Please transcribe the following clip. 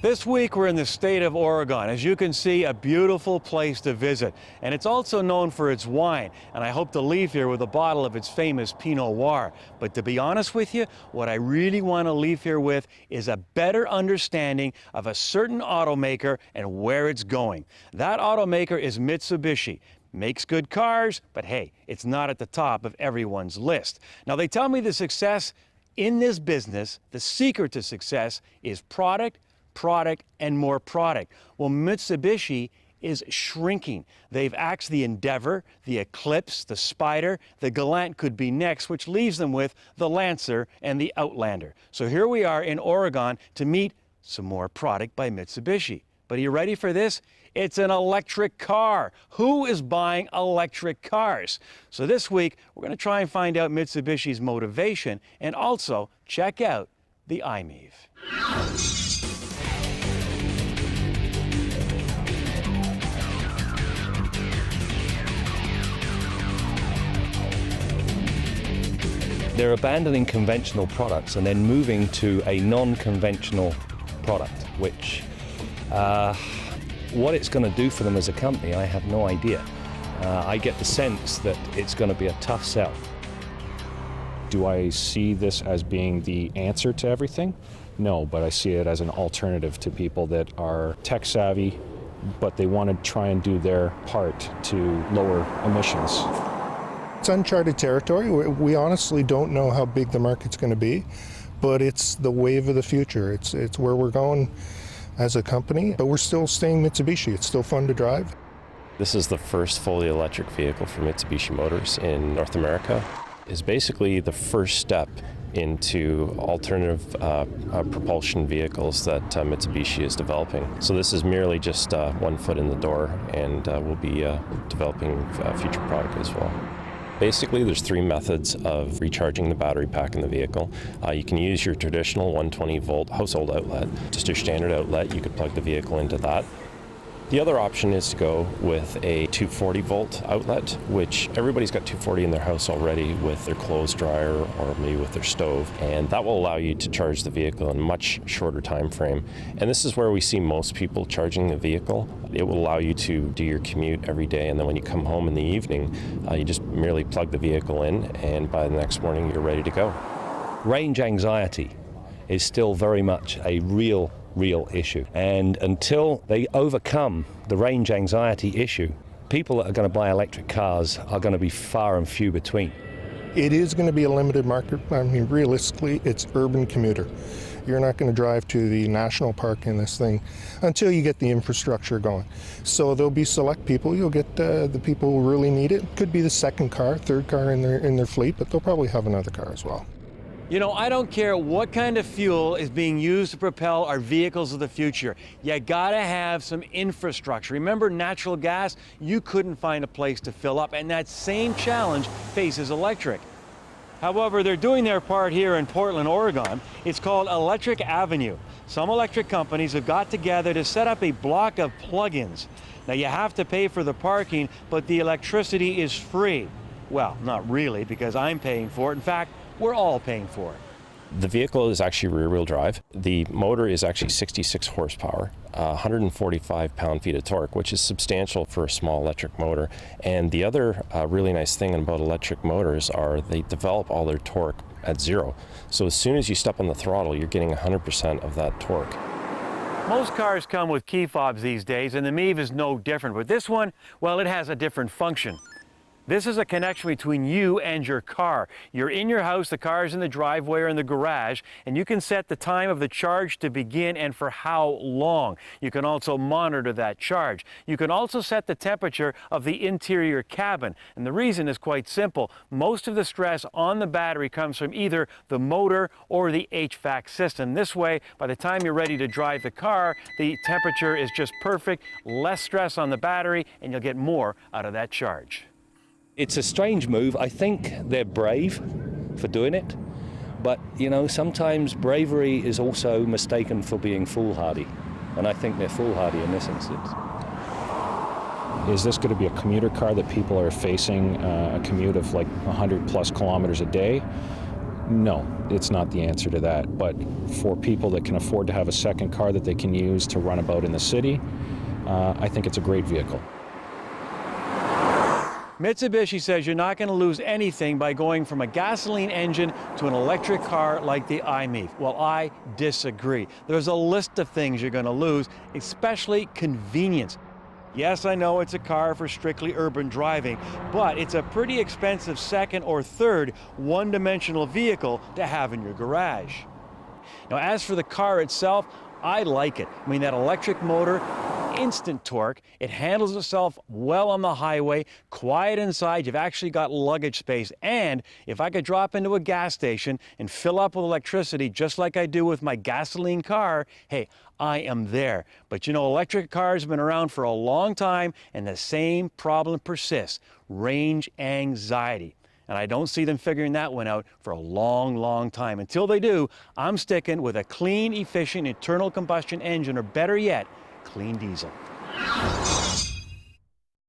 This week we're in the state of Oregon. As you can see, a beautiful place to visit. And it's also known for its wine. And I hope to leave here with a bottle of its famous Pinot Noir. But to be honest with you, what I really want to leave here with is a better understanding of a certain automaker and where it's going. That automaker is Mitsubishi. Makes good cars, but hey, it's not at the top of everyone's list. Now they tell me the success in this business, the secret to success is product, and more product. Well, Mitsubishi is shrinking. They've axed the Endeavor, the Eclipse, the Spider, the Galant could be next, which leaves them with the Lancer and the Outlander. So here we are in Oregon to meet some more product by Mitsubishi. But are you ready for this? It's an electric car. Who is buying electric cars? So this week, we're going to try and find out Mitsubishi's motivation and also check out the MiEV. They're abandoning conventional products and then moving to a non-conventional product, which what it's going to do for them as a company, I have no idea. I get the sense that it's going to be a tough sell. Do I see this as being the answer to everything? No, but I see it as an alternative to people that are tech savvy, but they want to try and do their part to lower emissions. It's uncharted territory. We honestly don't know how big the market's going to be, but it's the wave of the future. It's where we're going as a company, but we're still staying Mitsubishi. It's still fun to drive. This is the first fully electric vehicle for Mitsubishi Motors in North America. It's basically the first step into alternative propulsion vehicles that Mitsubishi is developing. So this is merely just one foot in the door, and we'll be developing future product as well. Basically, there's three methods of recharging the battery pack in the vehicle. You can use your traditional 120-volt household outlet, just your standard outlet. You could plug the vehicle into that. The other option is to go with a 240-volt outlet, which everybody's got 240 in their house already with their clothes dryer or maybe with their stove, and that will allow you to charge the vehicle in a much shorter time frame. And this is where we see most people charging the vehicle. It will allow you to do your commute every day, and then when you come home in the evening, you just merely plug the vehicle in, and by the next morning you're ready to go. Range anxiety is still very much a real issue. And until they overcome the range anxiety issue, people that are going to buy electric cars are going to be far and few between. It is going to be a limited market. I mean, realistically, it's urban commuter. You're not going to drive to the national park in this thing until you get the infrastructure going. So there'll be select people. You'll get the people who really need it. Could be the second car, third car in their fleet, but they'll probably have another car as well. You know, I don't care what kind of fuel is being used to propel our vehicles of the future. You gotta have some infrastructure. Remember natural gas? You couldn't find a place to fill up, and that same challenge faces electric. However, they're doing their part here in Portland, Oregon. It's called Electric Avenue. Some electric companies have got together to set up a block of plug-ins. Now, you have to pay for the parking, but the electricity is free. Well, not really, because I'm paying for it. In fact, we're all paying for it. The vehicle is actually rear-wheel drive. The motor is actually 66 horsepower, 145 pound-feet of torque, which is substantial for a small electric motor. And the other really nice thing about electric motors are they develop all their torque at zero. So as soon as you step on the throttle, you're getting 100% of that torque. Most cars come with key fobs these days, and the MiEV is no different. But this one, well, it has a different function. This is a connection between you and your car. You're in your house, the car's in the driveway or in the garage, and you can set the time of the charge to begin and for how long. You can also monitor that charge. You can also set the temperature of the interior cabin. And the reason is quite simple. Most of the stress on the battery comes from either the motor or the HVAC system. This way, by the time you're ready to drive the car, the temperature is just perfect, less stress on the battery, and you'll get more out of that charge. It's a strange move. I think they're brave for doing it, but you know, sometimes bravery is also mistaken for being foolhardy, and I think they're foolhardy in this instance. Is this going to be a commuter car that people are facing a commute of like 100 plus kilometers a day? No, it's not the answer to that. But for people that can afford to have a second car that they can use to run about in the city, I think it's a great vehicle. Mitsubishi says you're not going to lose anything by going from a gasoline engine to an electric car like the MiEV. Well, I disagree. There's a list of things you're going to lose, especially convenience. Yes, I know it's a car for strictly urban driving, but it's a pretty expensive second or third one-dimensional vehicle to have in your garage. Now, as for the car itself, I like it. I mean, that electric motor, instant torque, it handles itself well on the highway, quiet inside, you've actually got luggage space, and if I could drop into a gas station and fill up with electricity just like I do with my gasoline car, hey, I am there. But you know, electric cars have been around for a long time, and the same problem persists: range anxiety. And I don't see them figuring that one out for a long, long time. Until they do, I'm sticking with a clean, efficient internal combustion engine, or better yet, clean diesel.